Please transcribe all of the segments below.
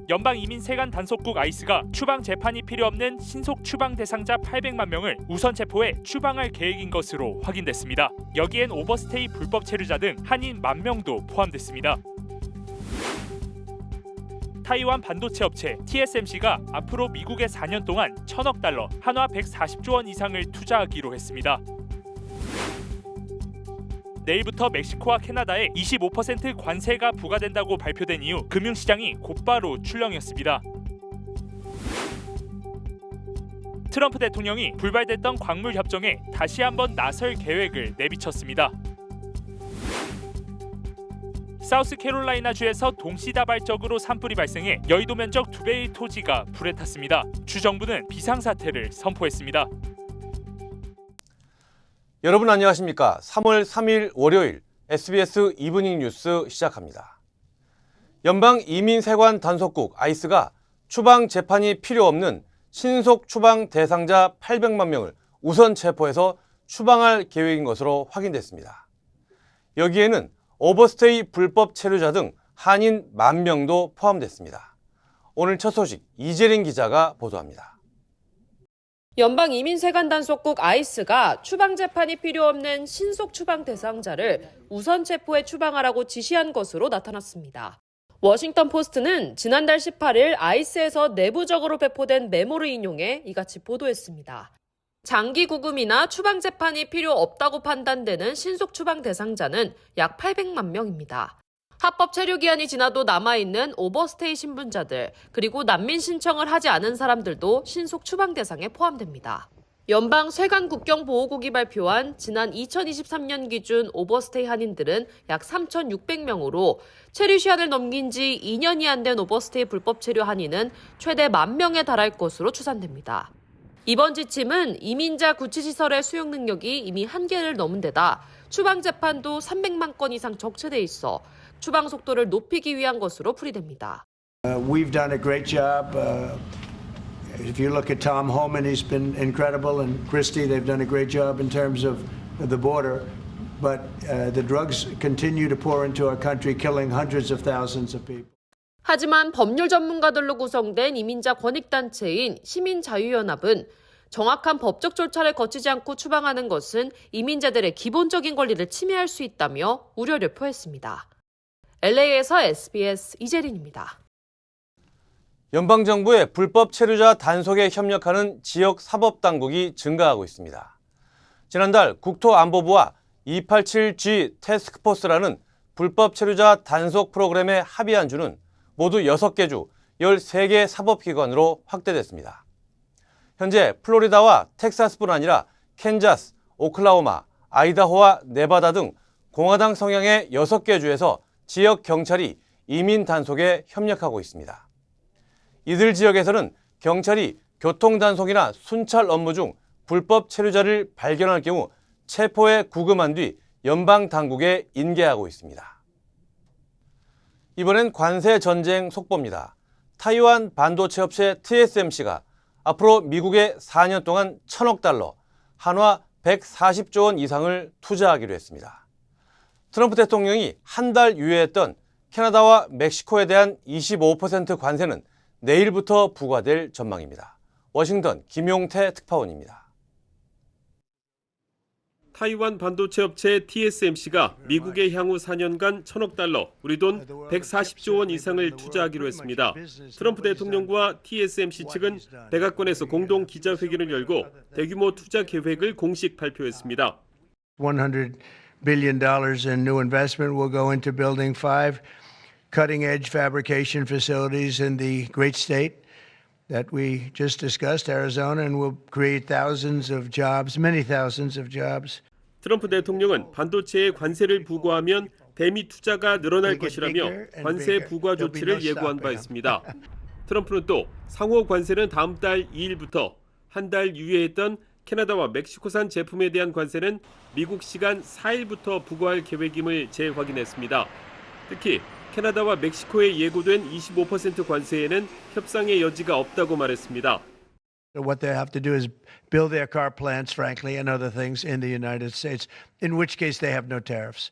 연방이민세관 단속국 아이스가 추방 재판이 필요 없는 신속 추방 대상자 800만 명을 우선 체포해 추방할 계획인 것으로 확인됐습니다. 여기엔 오버스테이 불법 체류자 등 한인 10,000명도 포함됐습니다. 타이완 반도체 업체 TSMC가 앞으로 미국에 4년 동안 1,000억 달러, 한화 140조 원 이상을 투자하기로 했습니다. 내일부터 멕시코와 캐나다에 25% 관세가 부과된다고 발표된 이후 금융시장이 곧바로 출렁였습니다. 트럼프 대통령이 불발됐던 광물 협정에 다시 한번 나설 계획을 내비쳤습니다. 사우스캐롤라이나주에서 동시다발적으로 산불이 발생해 여의도 면적 2배의 토지가 불에 탔습니다. 주 정부는 비상사태를 선포했습니다. 여러분 안녕하십니까? 3월 3일 월요일 SBS 이브닝 뉴스 시작합니다. 연방이민세관 단속국 아이스가 추방 재판이 필요 없는 신속 추방 대상자 800만 명을 우선 체포해서 추방할 계획인 것으로 확인됐습니다. 여기에는 오버스테이 불법 체류자 등 한인 10,000명도 포함됐습니다. 오늘 첫 소식 이재린 기자가 보도합니다. 연방이민세관 단속국 아이스가 추방 재판이 필요 없는 신속 추방 대상자를 우선 체포해 추방하라고 지시한 것으로 나타났습니다. 워싱턴 포스트는 지난달 18일 아이스에서 내부적으로 배포된 메모를 인용해 이같이 보도했습니다. 장기 구금이나 추방 재판이 필요 없다고 판단되는 신속 추방 대상자는 약 800만 명입니다. 합법 체류 기한이 지나도 남아있는 오버스테이 신분자들, 그리고 난민 신청을 하지 않은 사람들도 신속 추방 대상에 포함됩니다. 연방 세관 국경보호국이 발표한 지난 2023년 기준 오버스테이 한인들은 약 3,600명으로 체류 시한을 넘긴 지 2년이 안 된 오버스테이 불법 체류 한인은 최대 10,000명에 달할 것으로 추산됩니다. 이번 지침은 이민자 구치시설의 수용 능력이 이미 한계를 넘은 데다 추방 재판도 300만 건 이상 적체돼 있어 추방 속도를 높이기 위한 것으로 풀이됩니다. We've done a great job. If you look at Tom Homan, he's been incredible, and Christie, they've done a great job in terms of the border. But the drugs continue to pour into our country, killing hundreds of thousands of people. 하지만 법률 전문가들로 구성된 이민자 권익단체인 시민자유연합은 정확한 법적 절차를 거치지 않고 추방하는 것은 이민자들의 기본적인 권리를 침해할 수 있다며 우려를 표했습니다. LA에서 SBS 이재린입니다. 연방정부의 불법 체류자 단속에 협력하는 지역 사법당국이 증가하고 있습니다. 지난달 국토안보부와 287G 태스크포스라는 불법 체류자 단속 프로그램에 합의한 주는 모두 6개 주 13개 사법기관으로 확대됐습니다. 현재 플로리다와 텍사스뿐 아니라 캔자스, 오클라호마, 아이다호와 네바다 등 공화당 성향의 6개 주에서 지역 경찰이 이민 단속에 협력하고 있습니다. 이들 지역에서는 경찰이 교통 단속이나 순찰 업무 중 불법 체류자를 발견할 경우 체포에 구금한 뒤 연방 당국에 인계하고 있습니다. 이번엔 관세 전쟁 속보입니다. 타이완 반도체 업체 TSMC가 앞으로 미국에 4년 동안 1,000억 달러, 한화 140조 원 이상을 투자하기로 했습니다. 트럼프 대통령이 한 달 유예했던 캐나다와 멕시코에 대한 25% 관세는 내일부터 부과될 전망입니다. 워싱턴 김용태 특파원입니다. 타이완 반도체 업체 TSMC가 미국에 향후 4년간 1,000억 달러, 우리 돈 140조 원 이상을 투자하기로 했습니다. 트럼프 대통령과 TSMC 측은 백악관에서 공동 기자회견을 열고 대규모 투자 계획을 공식 발표했습니다. $100 billion in new investment will go into building 5 cutting-edge fabrication facilities in the great state that we just discussed, Arizona, and will create thousands of jobs, many thousands of jobs. 트럼프 대통령은 반도체에 관세를 부과하면 대미 투자가 늘어날 것이라며 관세 부과 조치를 예고한 바 있습니다. 트럼프는 또 상호 관세는 다음 달 2일부터 한 달 유예했던 캐나다와 멕시코산 제품에 대한 관세는 미국 시간 4일부터 부과할 계획임을 재확인했습니다. 특히 캐나다와 멕시코에 예고된 25% 관세에는 협상의 여지가 없다고 말했습니다. What they have to do is build their car plants, frankly, and other things in the United States, in which case they have no tariffs.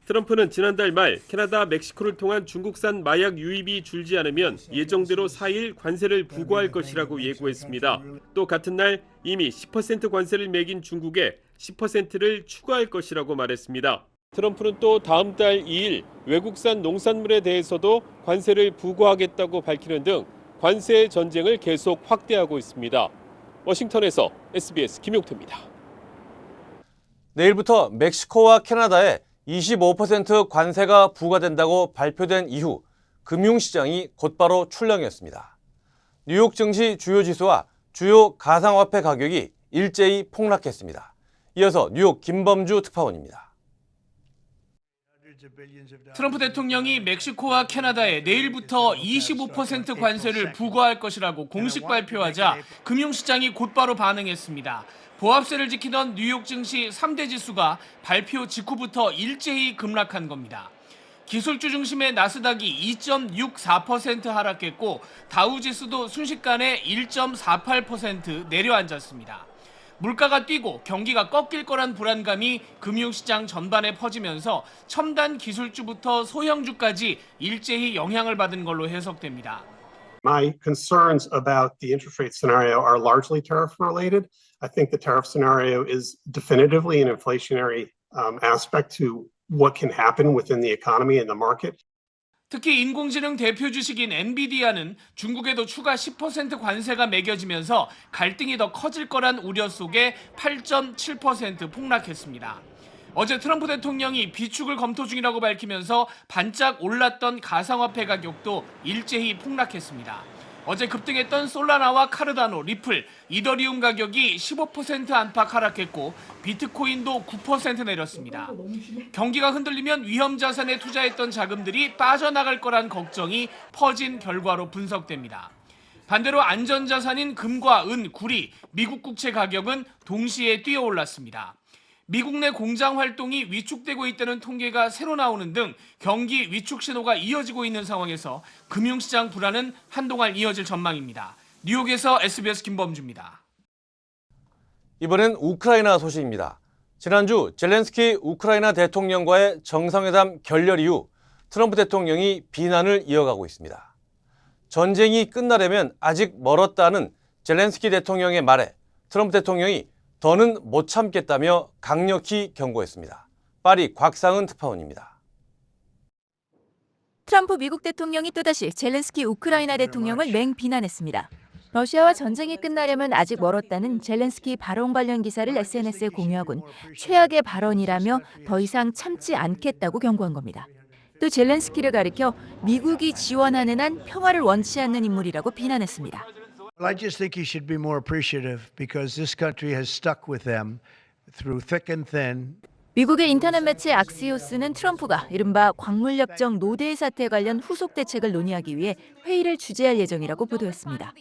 트럼프는 지난달 말 캐나다, 멕시코를 통한 중국산 마약 유입이 줄지 않으면 예정대로 4일 관세를 부과할 것이라고 예고했습니다. 또 같은 날 이미 10% 관세를 매긴 중국에 10%를 추가할 것이라고 말했습니다. 트럼프는 또 다음 달 2일 외국산 농산물에 대해서도 관세를 부과하겠다고 밝히는 등 관세 전쟁을 계속 확대하고 있습니다. 워싱턴에서 SBS 김용태입니다. 내일부터 멕시코와 캐나다에 25% 관세가 부과된다고 발표된 이후 금융시장이 곧바로 출렁였습니다. 뉴욕 증시 주요 지수와 주요 가상화폐 가격이 일제히 폭락했습니다. 이어서 뉴욕 김범주 특파원입니다. 트럼프 대통령이 멕시코와 캐나다에 내일부터 25% 관세를 부과할 것이라고 공식 발표하자 금융시장이 곧바로 반응했습니다. 보합세를 지키던 뉴욕 증시 3대 지수가 발표 직후부터 일제히 급락한 겁니다. 기술주 중심의 나스닥이 2.64% 하락했고 다우지수도 순식간에 1.48% 내려앉았습니다. 물가가 뛰고 경기가 꺾일 거란 불안감이 금융시장 전반에 퍼지면서 첨단 기술주부터 소형주까지 일제히 영향을 받은 걸로 해석됩니다. My concerns about the interest rate scenario are largely tariff related. I think the tariff scenario is definitively an inflationary aspect to what can happen within the economy and the market. 특히 인공지능 대표 주식인 엔비디아는 중국에도 추가 10% 관세가 매겨지면서 갈등이 더 커질 거란 우려 속에 8.7% 폭락했습니다. 어제 트럼프 대통령이 비축을 검토 중이라고 밝히면서 반짝 올랐던 가상화폐 가격도 일제히 폭락했습니다. 어제 급등했던 솔라나와 카르다노, 리플, 이더리움 가격이 15% 안팎 하락했고 비트코인도 9% 내렸습니다. 경기가 흔들리면 위험 자산에 투자했던 자금들이 빠져나갈 거란 걱정이 퍼진 결과로 분석됩니다. 반대로 안전자산인 금과 은, 구리, 미국 국채 가격은 동시에 뛰어올랐습니다. 미국 내 공장 활동이 위축되고 있다는 통계가 새로 나오는 등 경기 위축 신호가 이어지고 있는 상황에서 금융시장 불안은 한동안 이어질 전망입니다. 뉴욕에서 SBS 김범주입니다. 이번엔 우크라이나 소식입니다. 지난주 젤렌스키 우크라이나 대통령과의 정상회담 결렬 이후 트럼프 대통령이 비난을 이어가고 있습니다. 전쟁이 끝나려면 아직 멀었다는 젤렌스키 대통령의 말에 트럼프 대통령이 더는 못 참겠다며 강력히 경고했습니다. 파리 곽상은 특파원입니다. 트럼프 미국 대통령이 또다시 젤렌스키 우크라이나 대통령을 맹비난했습니다. 러시아와 전쟁이 끝나려면 아직 멀었다는 젤렌스키 발언 관련 기사를 SNS에 공유하곤 최악의 발언이라며 더 이상 참지 않겠다고 경고한 겁니다. 또 젤렌스키를 가리켜 미국이 지원하는 한 평화를 원치 않는 인물이라고 비난했습니다. Well, I just think he should be more appreciative because this country has stuck with them through thick and thin. 미국의 인터넷 매체 악시오스는 트럼프가 이른바 광물협정 노데이 사태 관련 후속 대책을 논의하기 위해 회의를 주재할 예정이라고 보도했습니다.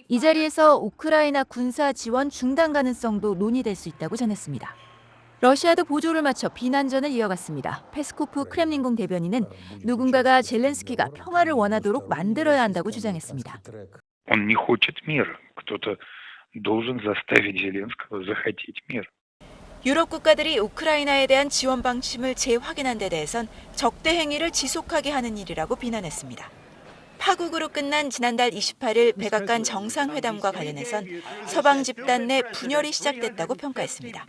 이 자리에서 우크라이나 군사 지원 중단 가능성도 논의될 수 있다고 전했습니다. 러시아도 보조를 맞춰 비난전을 이어갔습니다. 페스코프 크렘린궁 대변인은 누군가가 젤렌스키가 평화를 원하도록 만들어야 한다고 주장했습니다. Он не хочет мира. Кто-то должен заставить Зеленского захотеть мир. 유럽 국가들이 우크라이나에 대한 지원 방침을 재확인한 데 대해선 적대 행위를 지속하게 하는 일이라고 비난했습니다. 파국으로 끝난 지난달 28일 백악관 정상회담과 관련해선 서방 집단 내 분열이 시작됐다고 평가했습니다.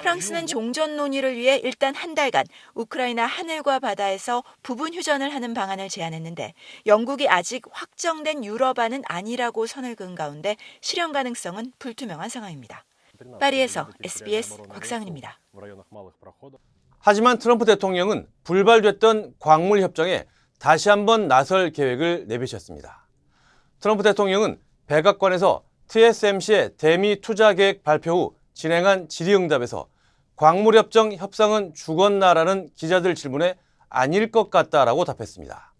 프랑스는 종전 논의를 위해 일단 한 달간 우크라이나 하늘과 바다에서 부분 휴전을 하는 방안을 제안했는데 영국이 아직 확정된 유럽안은 아니라고 선을 그은 가운데 실현 가능성은 불투명한 상황입니다. 파리에서 SBS 곽상은입니다. 하지만 트럼프 대통령은 불발됐던 광물 협정에 다시 한번 나설 계획을 내비쳤습니다. 트럼프 대통령은 백악관에서 TSMC의 대미 투자 계획 발표 후 진행한 질의응답에서 광물협정 협상은 죽었나라는 기자들 질문에 아닐 것 같다라고 답했습니다.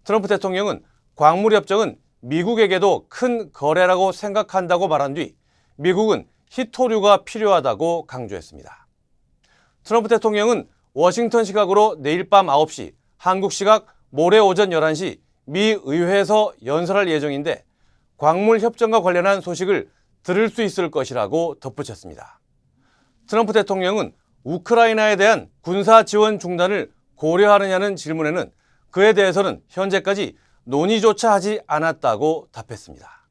트럼프 대통령은 광물협정은 미국에게도 큰 거래라고 생각한다고 말한 뒤 미국은 희토류가 필요하다고 강조했습니다. 트럼프 대통령은 워싱턴 시각으로 내일 밤 9시, 한국 시각 모레 오전 11시 미 의회에서 연설할 예정인데 광물 협정과 관련한 소식을 들을 수 있을 것이라고 덧붙였습니다. 트럼프 대통령은 우크라이나에 대한 군사 지원 중단을 고려하느냐는 질문에는 그에 대해서는 현재까지 논의조차 하지 않았다고 답했습니다.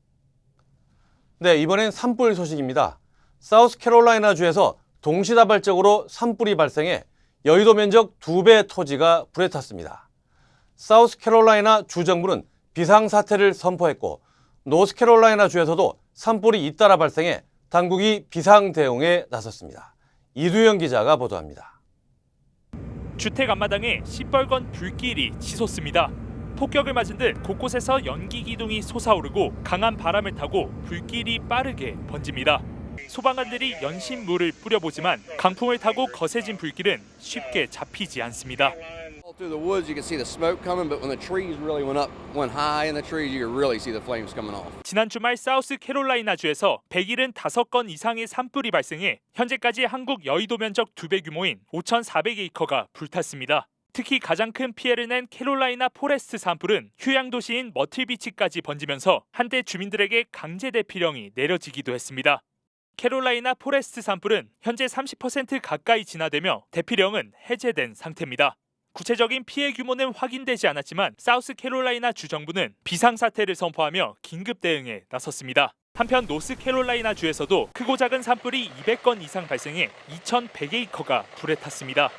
네, 이번엔 산불 소식입니다. 사우스캐롤라이나주에서 동시다발적으로 산불이 발생해 여의도 면적 2배 토지가 불에 탔습니다. 사우스캐롤라이나 주정부는 비상사태를 선포했고 노스캐롤라이나 주에서도 산불이 잇따라 발생해 당국이 비상대응에 나섰습니다. 이두영 기자가 보도합니다. 주택 앞마당에 시뻘건 불길이 치솟습니다. 폭격을 맞은 듯 곳곳에서 연기 기둥이 솟아오르고 강한 바람을 타고 불길이 빠르게 번집니다. 소방관들이 연신물을 뿌려보지만 강풍을 타고 거세진 불길은 쉽게 잡히지 않습니다. Through the woods, you could see the smoke coming, but when the trees really went high in the trees, you could really see the flames coming off. 지난 주말 사우스캐롤라이나주에서 175건 이상의 산불이 발생해 현재까지 한국 여의도 면적 2배 규모인 5,400에이커가 불탔습니다. 특히 가장 큰 피해를 낸 캐롤라이나 포레스트 산불은 휴양 도시인 머틀비치까지 번지면서 한때 주민들에게 강제 대피령이 내려지기도 했습니다. 캐롤라이나 포레스트 산불은 현재 30% 가까이 진화되며 대피령은 해제된 상태입니다. 구체적인 피해 규모는 확인되지 않았지만 사우스캐롤라이나 주정부는 비상사태를 선포하며 긴급 대응에 나섰습니다. 한편 노스캐롤라이나 주에서도 크고 작은 산불이 200건 이상 발생해 2,100에이커가 불에 탔습니다.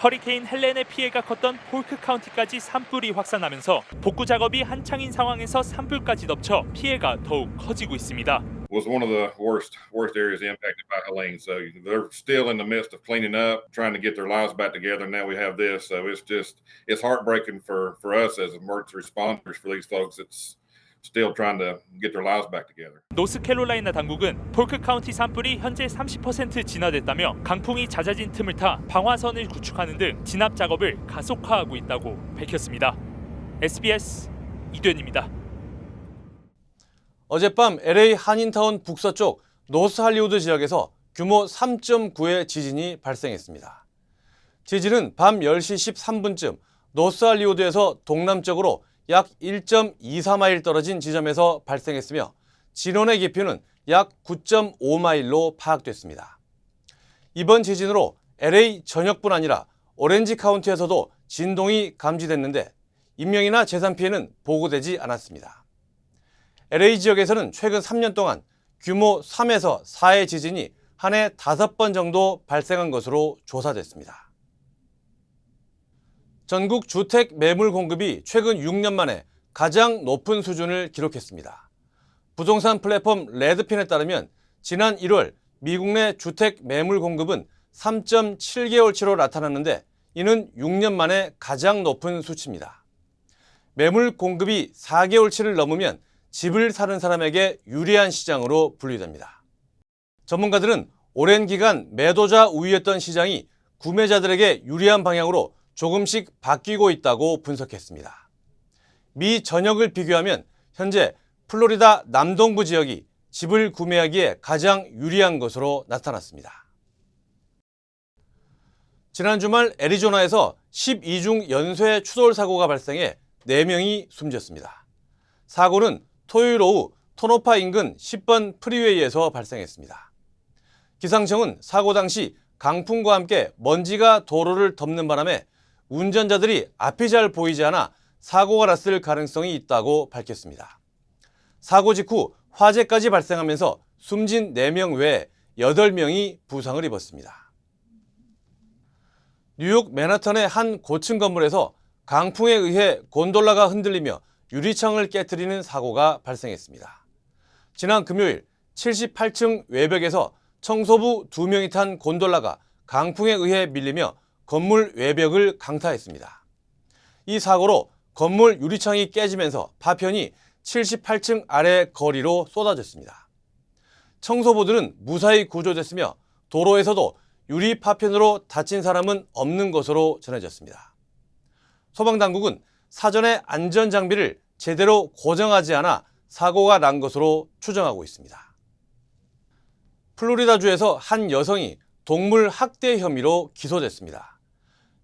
허리케인 헬렌의 피해가 컸던 폴크 카운티까지 산불이 확산하면서 복구 작업이 한창인 상황에서 산불까지 덮쳐 피해가 더욱 커지고 있습니다. Was one of the worst areas impacted by Helene. So they're still in the midst of cleaning up, trying to get their lives back together. Now we have this, so it's heartbreaking for us as emergency responders for these folks. It's still trying to get their lives back together. 노스캐롤라이나 당국은 폴크 카운티 산불이 현재 30% 진화됐다며 강풍이 잦아진 틈을 타 방화선을 구축하는 등 진압 작업을 가속화하고 있다고 밝혔습니다. SBS 이도현입니다. 어젯밤 LA 한인타운 북서쪽 노스 할리우드 지역에서 규모 3.9의 지진이 발생했습니다. 지진은 밤 10시 13분쯤 노스 할리우드에서 동남쪽으로 약 1.24마일 떨어진 지점에서 발생했으며 진원의 깊이는 약 9.5마일로 파악됐습니다. 이번 지진으로 LA 전역뿐 아니라 오렌지 카운티에서도 진동이 감지됐는데 인명이나 재산 피해는 보고되지 않았습니다. LA 지역에서는 최근 3년 동안 규모 3에서 4의 지진이 한 해 5번 정도 발생한 것으로 조사됐습니다. 전국 주택 매물 공급이 최근 6년 만에 가장 높은 수준을 기록했습니다. 부동산 플랫폼 레드핀에 따르면 지난 1월 미국 내 주택 매물 공급은 3.7개월치로 나타났는데 이는 6년 만에 가장 높은 수치입니다. 매물 공급이 4개월치를 넘으면 집을 사는 사람에게 유리한 시장으로 분류됩니다. 전문가들은 오랜 기간 매도자 우위였던 시장이 구매자들에게 유리한 방향으로 조금씩 바뀌고 있다고 분석했습니다. 미 전역을 비교하면 현재 플로리다 남동부 지역이 집을 구매하기에 가장 유리한 것으로 나타났습니다. 지난 주말 애리조나에서 12중 연쇄 추돌 사고가 발생해 4명이 숨졌습니다. 사고는 토요일 오후 토노파 인근 10번 프리웨이에서 발생했습니다. 기상청은 사고 당시 강풍과 함께 먼지가 도로를 덮는 바람에 운전자들이 앞이 잘 보이지 않아 사고가 났을 가능성이 있다고 밝혔습니다. 사고 직후 화재까지 발생하면서 숨진 4명 외에 8명이 부상을 입었습니다. 뉴욕 맨하탄의 한 고층 건물에서 강풍에 의해 곤돌라가 흔들리며 유리창을 깨트리는 사고가 발생했습니다. 지난 금요일 78층 외벽에서 청소부 2명이 탄 곤돌라가 강풍에 의해 밀리며 건물 외벽을 강타했습니다. 이 사고로 건물 유리창이 깨지면서 파편이 78층 아래 거리로 쏟아졌습니다. 청소부들은 무사히 구조됐으며 도로에서도 유리 파편으로 다친 사람은 없는 것으로 전해졌습니다. 소방당국은 사전에 안전장비를 제대로 고정하지 않아 사고가 난 것으로 추정하고 있습니다. 플로리다주에서 한 여성이 동물 학대 혐의로 기소됐습니다.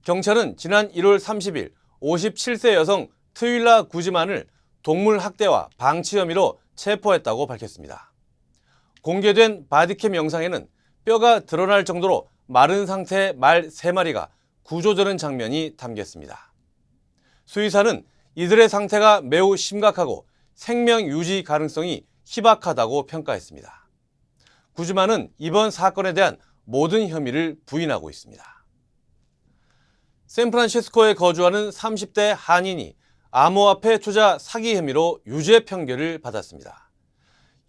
경찰은 지난 1월 30일 57세 여성 트윌라 구지만을 동물 학대와 방치 혐의로 체포했다고 밝혔습니다. 공개된 바디캠 영상에는 뼈가 드러날 정도로 마른 상태의 말 3마리가 구조되는 장면이 담겼습니다. 수의사는 이들의 상태가 매우 심각하고 생명 유지 가능성이 희박하다고 평가했습니다. 구즈만은 이번 사건에 대한 모든 혐의를 부인하고 있습니다. 샌프란시스코에 거주하는 30대 한인이 암호화폐 투자 사기 혐의로 유죄 판결을 받았습니다.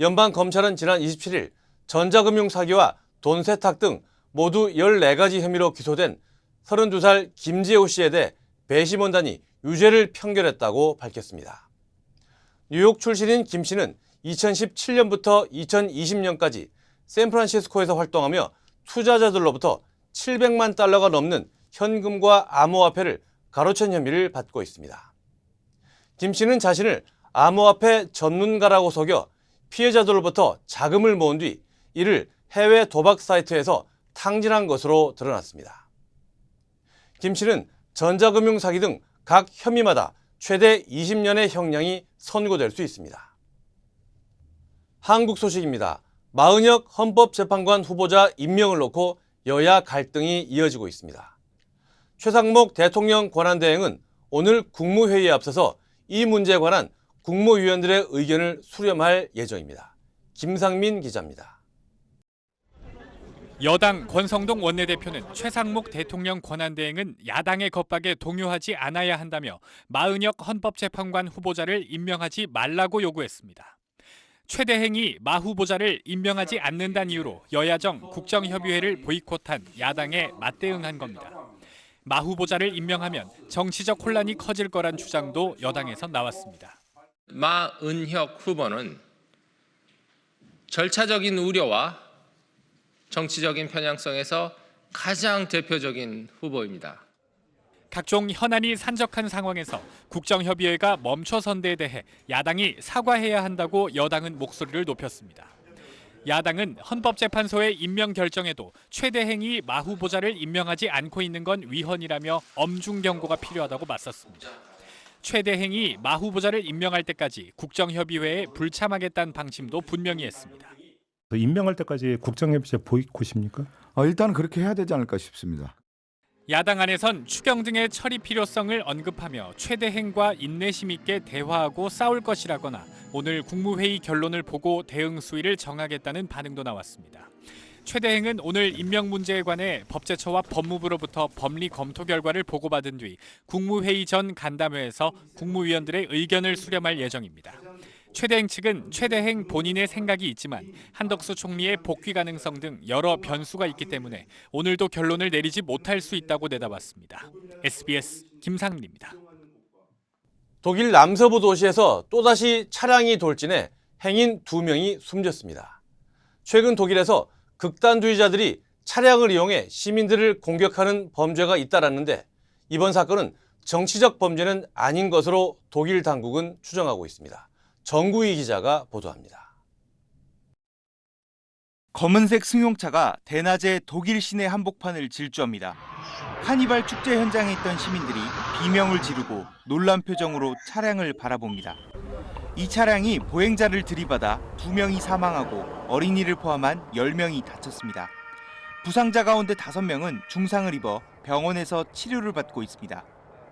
연방검찰은 지난 27일 전자금융 사기와 돈 세탁 등 모두 14가지 혐의로 기소된 32살 김재호 씨에 대해 배심원단이 유죄를 판결했다고 밝혔습니다. 뉴욕 출신인 김 씨는 2017년부터 2020년까지 샌프란시스코에서 활동하며 투자자들로부터 700만 달러가 넘는 현금과 암호화폐를 가로챈 혐의를 받고 있습니다. 김 씨는 자신을 암호화폐 전문가라고 속여 피해자들로부터 자금을 모은 뒤 이를 해외 도박 사이트에서 탕진한 것으로 드러났습니다. 김 씨는 전자금융 사기 등 각 혐의마다 최대 20년의 형량이 선고될 수 있습니다. 한국 소식입니다. 마은혁 헌법재판관 후보자 임명을 놓고 여야 갈등이 이어지고 있습니다. 최상목 대통령 권한대행은 오늘 국무회의에 앞서서 이 문제에 관한 국무위원들의 의견을 수렴할 예정입니다. 김상민 기자입니다. 여당 권성동 원내대표는 최상목 대통령 권한대행은 야당의 겁박에 동요하지 않아야 한다며 마은혁 헌법재판관 후보자를 임명하지 말라고 요구했습니다. 최 대행이 마 후보자를 임명하지 않는다는 이유로 여야정 국정협의회를 보이콧한 야당에 맞대응한 겁니다. 마 후보자를 임명하면 정치적 혼란이 커질 거란 주장도 여당에서 나왔습니다. 마은혁 후보는 절차적인 우려와 정치적인 편향성에서 가장 대표적인 후보입니다. 각종 현안이 산적한 상황에서 국정협의회가 멈춰선 데에 대해 야당이 사과해야 한다고 여당은 목소리를 높였습니다. 야당은 헌법재판소의 임명 결정에도 최 대행이 마 후보자를 임명하지 않고 있는 건 위헌이라며 엄중 경고가 필요하다고 맞섰습니다. 최 대행이 마 후보자를 임명할 때까지 국정협의회에 불참하겠다는 방침도 분명히 했습니다. 임명할 때까지 국정협의체 보이콧입니까? 일단 그렇게 해야 되지 않을까 싶습니다. 야당 안에선 추경 등의 처리 필요성을 언급하며 최 대행과 인내심 있게 대화하고 싸울 것이라거나 오늘 국무회의 결론을 보고 대응 수위를 정하겠다는 반응도 나왔습니다. 최 대행은 오늘 임명 문제에 관해 법제처와 법무부로부터 법리 검토 결과를 보고받은 뒤 국무회의 전 간담회에서 국무위원들의 의견을 수렴할 예정입니다. 최 대행 측은 최 대행 본인의 생각이 있지만 한덕수 총리의 복귀 가능성 등 여러 변수가 있기 때문에 오늘도 결론을 내리지 못할 수 있다고 내다봤습니다. SBS 김상민입니다. 독일 남서부 도시에서 또다시 차량이 돌진해 행인 2명이 숨졌습니다. 최근 독일에서 극단주의자들이 차량을 이용해 시민들을 공격하는 범죄가 잇따랐는데 이번 사건은 정치적 범죄는 아닌 것으로 독일 당국은 추정하고 있습니다. 정구희 기자가 보도합니다. 검은색 승용차가 대낮에 독일 시내 한복판을 질주합니다. 카니발 축제 현장에 있던 시민들이 비명을 지르고 놀란 표정으로 차량을 바라봅니다. 이 차량이 보행자를 들이받아 2명이 사망하고 어린이를 포함한 10명이 다쳤습니다. 부상자 가운데 5명은 중상을 입어 병원에서 치료를 받고 있습니다.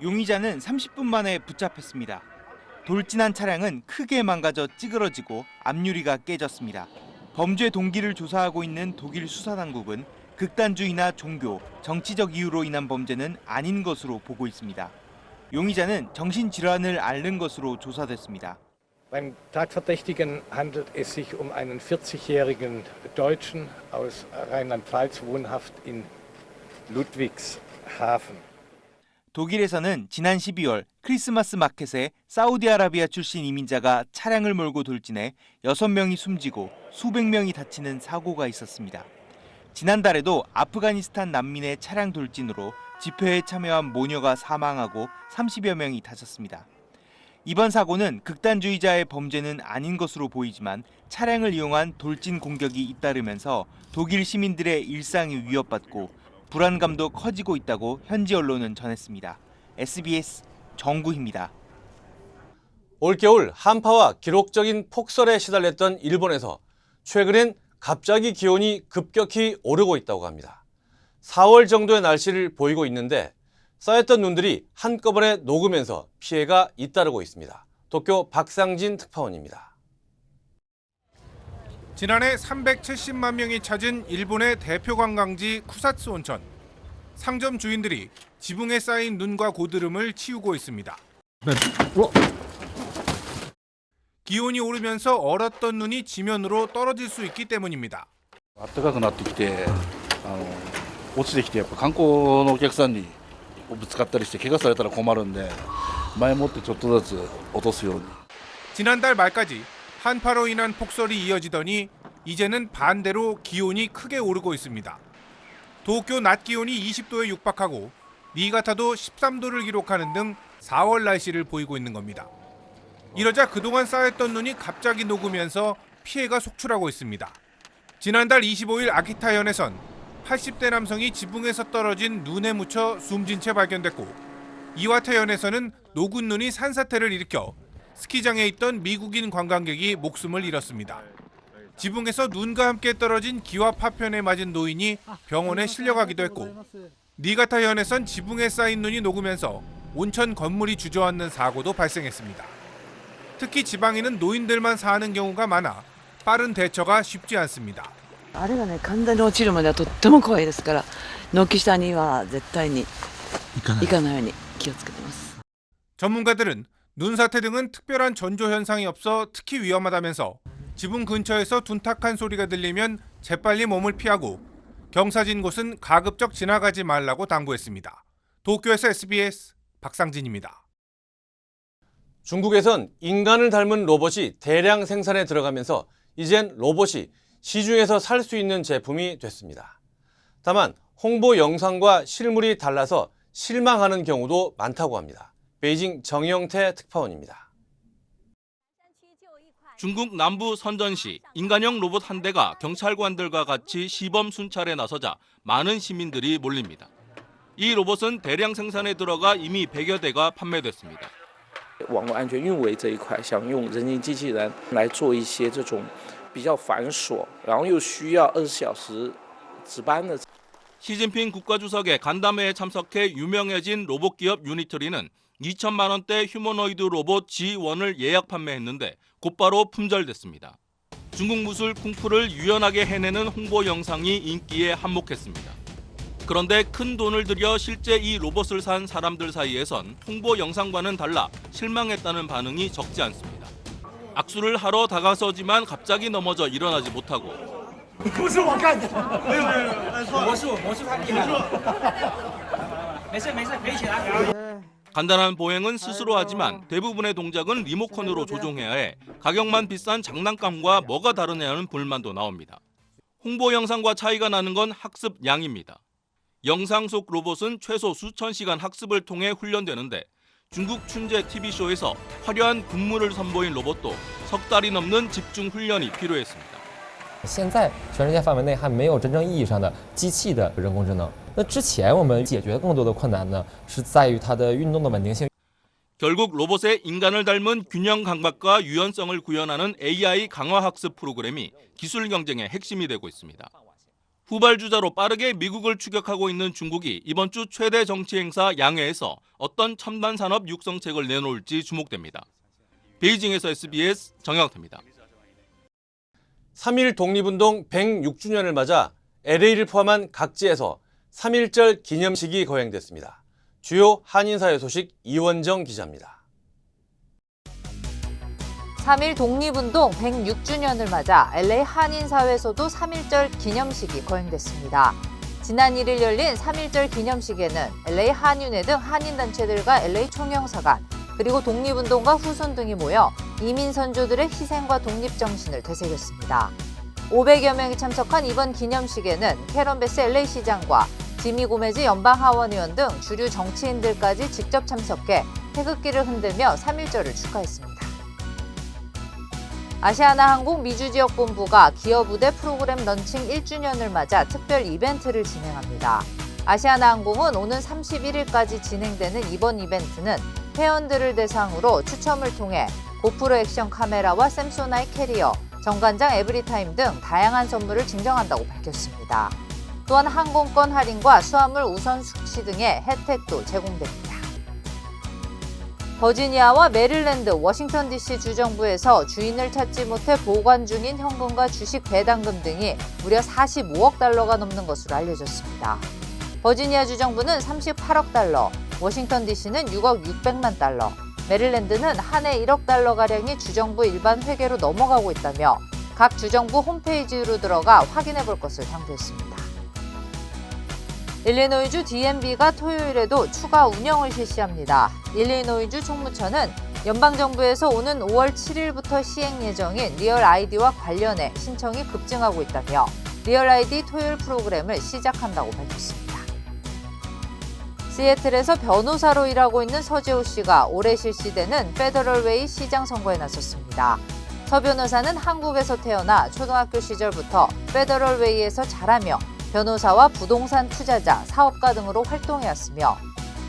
용의자는 30분 만에 붙잡혔습니다. 돌진한 차량은 크게 망가져 찌그러지고 앞유리가 깨졌습니다. 범죄 동기를 조사하고 있는 독일 수사당국은 극단주의나 종교, 정치적 이유로 인한 범죄는 아닌 것으로 보고 있습니다. 용의자는 정신질환을 앓는 것으로 조사됐습니다. Beim Tatverdächtigen handelt es sich um einen 40-jährigen Deutschen aus Rheinland-Pfalz, wohnhaft in Ludwigshafen. 독일에서는 지난 12월 크리스마스 마켓에 사우디아라비아 출신 이민자가 차량을 몰고 돌진해 6명이 숨지고 수백 명이 다치는 사고가 있었습니다. 지난달에도 아프가니스탄 난민의 차량 돌진으로 집회에 참여한 모녀가 사망하고 30여 명이 다쳤습니다. 이번 사고는 극단주의자의 범죄는 아닌 것으로 보이지만 차량을 이용한 돌진 공격이 잇따르면서 독일 시민들의 일상이 위협받고 불안감도 커지고 있다고 현지 언론은 전했습니다. SBS 정구희입니다. 올겨울 한파와 기록적인 폭설에 시달렸던 일본에서 최근엔 갑자기 기온이 급격히 오르고 있다고 합니다. 4월 정도의 날씨를 보이고 있는데 쌓였던 눈들이 한꺼번에 녹으면서 피해가 잇따르고 있습니다. 도쿄 박상진 특파원입니다. 지난해 370만 명이 찾은 일본의 대표 관광지 쿠사츠 온천. 상점 주인들이 지붕에 쌓인 눈과 고드름을 치우고 있습니다. 기온이 오르면서 얼었던 눈이 지면으로 떨어질 수 있기 때문입니다. 暖かくなってきて落ちてきてやっぱ観光のお客さんにぶつかったりして怪我されたら困るんで前もってちょっとずつ落とすように. 지난달 말까지 한파로 인한 폭설이 이어지더니 이제는 반대로 기온이 크게 오르고 있습니다. 도쿄 낮 기온이 20도에 육박하고 니가타도 13도를 기록하는 등 4월 날씨를 보이고 있는 겁니다. 이러자 그동안 쌓였던 눈이 갑자기 녹으면서 피해가 속출하고 있습니다. 지난달 25일 아키타현에선 80대 남성이 지붕에서 떨어진 눈에 묻혀 숨진 채 발견됐고, 이와테현에서는 녹은 눈이 산사태를 일으켜 스키장에 있던 미국인 관광객이 목숨을 잃었습니다. 지붕에서 눈과 함께 떨어진 기와 파편에 맞은 노인이 병원에 실려가기도 했고, 니가타현에선 지붕에 쌓인 눈이 녹으면서 온천 건물이 주저앉는 사고도 발생했습니다. 특히 지방에는 노인들만 사는 경우가 많아 빠른 대처가 쉽지 않습니다. あれがね、簡単に落ちるまではとっても怖いですから、軒下には絶対に行かないように気をつけてます. 전문가들은 눈사태 등은 특별한 전조 현상이 없어 특히 위험하다면서 지붕 근처에서 둔탁한 소리가 들리면 재빨리 몸을 피하고 경사진 곳은 가급적 지나가지 말라고 당부했습니다. 도쿄에서 SBS 박상진입니다. 중국에선 인간을 닮은 로봇이 대량 생산에 들어가면서 이젠 로봇이 시중에서 살 수 있는 제품이 됐습니다. 다만 홍보 영상과 실물이 달라서 실망하는 경우도 많다고 합니다. 베이징 정영태 특파원입니다. 중국 남부 선전시 인간형 로봇 한 대가 경찰관들과 같이 시범 순찰에 나서자 많은 시민들이 몰립니다. 이 로봇은 대량 생산에 들어가 이미 100여 대가 판매됐습니다. 网络安全运维这一块，想用人形机器人来做一些这种比较繁琐，然后又需要24小时值班的。 시진핑 국가주석의 간담회에 참석해 유명해진 로봇 기업 유니트리는 2천만 원대 휴머노이드 로봇 G1을 예약 판매했는데 곧바로 품절됐습니다. 중국 무술 쿵푸를 유연하게 해내는 홍보 영상이 인기에 한몫했습니다. 그런데 큰 돈을 들여 실제 이 로봇을 산 사람들 사이에선 홍보 영상과는 달라 실망했다는 반응이 적지 않습니다. 악수를 하러 다가서지만 갑자기 넘어져 일어나지 못하고 간단한 보행은 스스로 하지만 대부분의 동작은 리모컨으로 조종해야 해 가격만 비싼 장난감과 뭐가 다르냐는 불만도 나옵니다. 홍보 영상과 차이가 나는 건 학습 양입니다. 영상 속 로봇은 최소 수천 시간 학습을 통해 훈련되는데 중국 춘제 TV쇼에서 화려한 군무를 선보인 로봇도 석 달이 넘는 집중 훈련이 필요했습니다. 现在全世界范围内还没有真正意义上的机器的人工智能。那之前我们解决更多的困难呢，是在于它的运动的稳定性。 결국 로봇의 인간을 닮은 균형 감각과 유연성을 구현하는 AI 강화 학습 프로그램이 기술 경쟁의 핵심이 되고 있습니다. 후발주자로 빠르게 미국을 추격하고 있는 중국이 이번 주 최대 정치 행사 양회에서 어떤 첨단 산업 육성책을 내놓을지 주목됩니다. 베이징에서 SBS 정영태입니다. 3.1 독립운동 106주년을 맞아 LA를 포함한 각지에서 3.1절 기념식이 거행됐습니다. 주요 한인사회 소식 이원정 기자입니다. 3.1 독립운동 106주년을 맞아 LA 한인사회에서도 3.1절 기념식이 거행됐습니다. 지난 1일 열린 3.1절 기념식에는 LA 한윤회 등 한인단체들과 LA 총영사관, 그리고 독립운동가 후손 등이 모여 이민 선조들의 희생과 독립정신을 되새겼습니다. 500여 명이 참석한 이번 기념식에는 캐런 베스 LA 시장과 지미 고메즈 연방하원 의원 등 주류 정치인들까지 직접 참석해 태극기를 흔들며 3.1절을 축하했습니다. 아시아나항공 미주지역본부가 기업우대 프로그램 런칭 1주년을 맞아 특별 이벤트를 진행합니다. 아시아나항공은 오는 31일까지 진행되는 이번 이벤트는 회원들을 대상으로 추첨을 통해 고프로 액션 카메라와 샘소나이트 캐리어, 정관장 에브리타임 등 다양한 선물을 증정한다고 밝혔습니다. 또한 항공권 할인과 수화물 우선 숙지 등의 혜택도 제공됩니다. 버지니아와 메릴랜드, 워싱턴 DC 주정부에서 주인을 찾지 못해 보관 중인 현금과 주식 배당금 등이 무려 45억 달러가 넘는 것으로 알려졌습니다. 버지니아 주정부는 38억 달러, 워싱턴 DC는 6억 600만 달러, 메릴랜드는 한 해 1억 달러가량이 주정부 일반 회계로 넘어가고 있다며 각 주정부 홈페이지로 들어가 확인해 볼 것을 당부했습니다. 일리노이주 DMV가 토요일에도 추가 운영을 실시합니다. 일리노이주 총무처는 연방정부에서 오는 5월 7일부터 시행 예정인 리얼 아이디와 관련해 신청이 급증하고 있다며 리얼 아이디 토요일 프로그램을 시작한다고 밝혔습니다. 시애틀에서 변호사로 일하고 있는 서재호 씨가 올해 실시되는 페더럴웨이 시장 선거에 나섰습니다. 서 변호사는 한국에서 태어나 초등학교 시절부터 페더럴웨이에서 자라며 변호사와 부동산 투자자, 사업가 등으로 활동해왔으며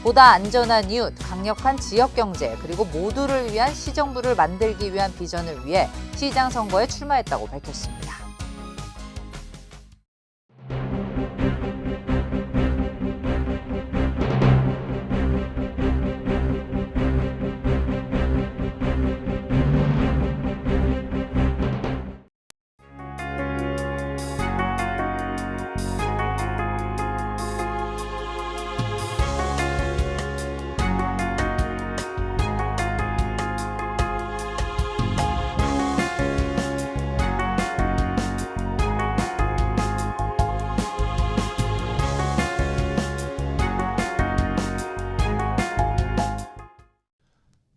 보다 안전한 이웃, 강력한 지역경제, 그리고 모두를 위한 시정부를 만들기 위한 비전을 위해 시장 선거에 출마했다고 밝혔습니다.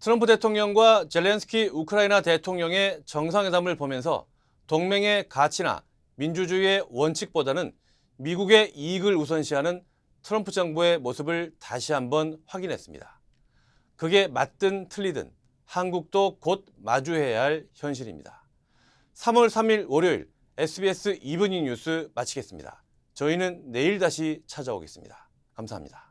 트럼프 대통령과 젤렌스키 우크라이나 대통령의 정상회담을 보면서 동맹의 가치나 민주주의의 원칙보다는 미국의 이익을 우선시하는 트럼프 정부의 모습을 다시 한번 확인했습니다. 그게 맞든 틀리든 한국도 곧 마주해야 할 현실입니다. 3월 3일 월요일 SBS 이브닝 뉴스 마치겠습니다. 저희는 내일 다시 찾아오겠습니다. 감사합니다.